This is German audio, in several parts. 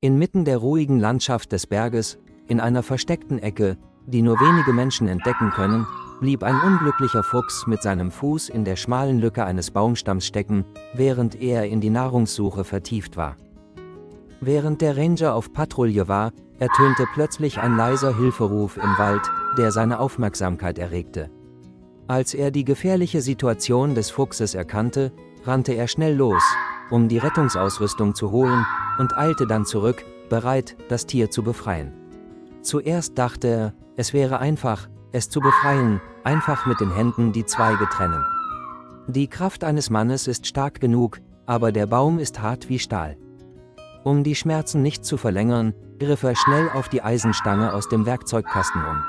Inmitten der ruhigen Landschaft des Berges, in einer versteckten Ecke, die nur wenige Menschen entdecken können, blieb ein unglücklicher Fuchs mit seinem Fuß in der schmalen Lücke eines Baumstamms stecken, während er in die Nahrungssuche vertieft war. Während der Ranger auf Patrouille war, ertönte plötzlich ein leiser Hilferuf im Wald, der seine Aufmerksamkeit erregte. Als er die gefährliche Situation des Fuchses erkannte, rannte er schnell los, um die Rettungsausrüstung zu holen, und eilte dann zurück, bereit, das Tier zu befreien. Zuerst dachte er, es wäre einfach, es zu befreien, einfach mit den Händen die Zweige trennen. Die Kraft eines Mannes ist stark genug, aber der Baum ist hart wie Stahl. Um die Schmerzen nicht zu verlängern, griff er schnell auf die Eisenstange aus dem Werkzeugkasten um.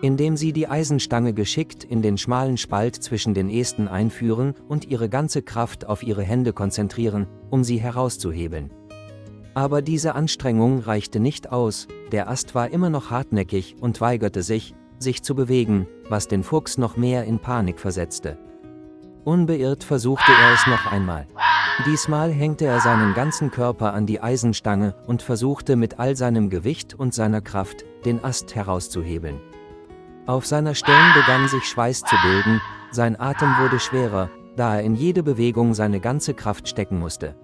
Indem sie die Eisenstange geschickt in den schmalen Spalt zwischen den Ästen einführen und ihre ganze Kraft auf ihre Hände konzentrieren, um sie herauszuhebeln. Aber diese Anstrengung reichte nicht aus, der Ast war immer noch hartnäckig und weigerte sich, sich zu bewegen, was den Fuchs noch mehr in Panik versetzte. Unbeirrt versuchte er es noch einmal. Diesmal hängte er seinen ganzen Körper an die Eisenstange und versuchte mit all seinem Gewicht und seiner Kraft, den Ast herauszuhebeln. Auf seiner Stirn begann sich Schweiß zu bilden, sein Atem wurde schwerer, da er in jede Bewegung seine ganze Kraft stecken musste.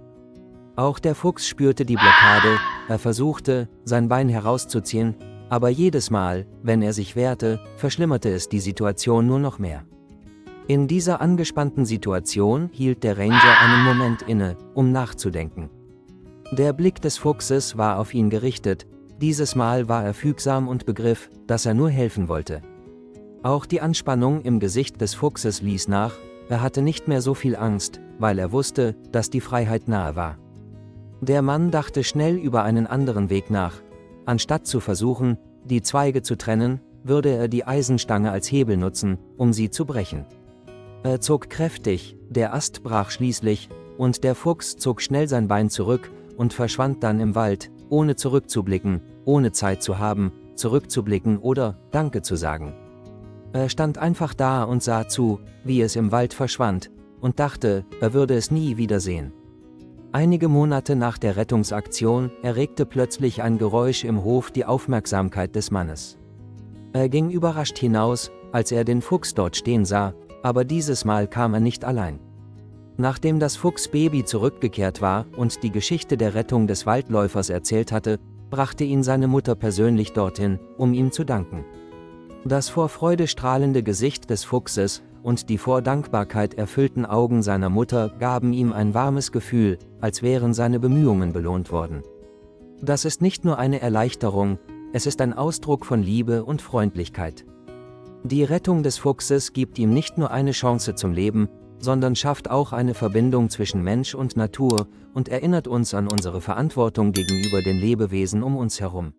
Auch der Fuchs spürte die Blockade, er versuchte, sein Bein herauszuziehen, aber jedes Mal, wenn er sich wehrte, verschlimmerte es die Situation nur noch mehr. In dieser angespannten Situation hielt der Ranger einen Moment inne, um nachzudenken. Der Blick des Fuchses war auf ihn gerichtet, dieses Mal war er fügsam und begriff, dass er nur helfen wollte. Auch die Anspannung im Gesicht des Fuchses ließ nach, er hatte nicht mehr so viel Angst, weil er wusste, dass die Freiheit nahe war. Der Mann dachte schnell über einen anderen Weg nach. Anstatt zu versuchen, die Zweige zu trennen, würde er die Eisenstange als Hebel nutzen, um sie zu brechen. Er zog kräftig, der Ast brach schließlich, und der Fuchs zog schnell sein Bein zurück und verschwand dann im Wald, ohne zurückzublicken, ohne Zeit zu haben, zurückzublicken oder Danke zu sagen. Er stand einfach da und sah zu, wie es im Wald verschwand, und dachte, er würde es nie wiedersehen. Einige Monate nach der Rettungsaktion erregte plötzlich ein Geräusch im Hof die Aufmerksamkeit des Mannes. Er ging überrascht hinaus, als er den Fuchs dort stehen sah, aber dieses Mal kam er nicht allein. Nachdem das Fuchsbaby zurückgekehrt war und die Geschichte der Rettung des Waldläufers erzählt hatte, brachte ihn seine Mutter persönlich dorthin, um ihm zu danken. Das vor Freude strahlende Gesicht des Fuchses und die vor Dankbarkeit erfüllten Augen seiner Mutter gaben ihm ein warmes Gefühl, als wären seine Bemühungen belohnt worden. Das ist nicht nur eine Erleichterung, es ist ein Ausdruck von Liebe und Freundlichkeit. Die Rettung des Fuchses gibt ihm nicht nur eine Chance zum Leben, sondern schafft auch eine Verbindung zwischen Mensch und Natur und erinnert uns an unsere Verantwortung gegenüber den Lebewesen um uns herum.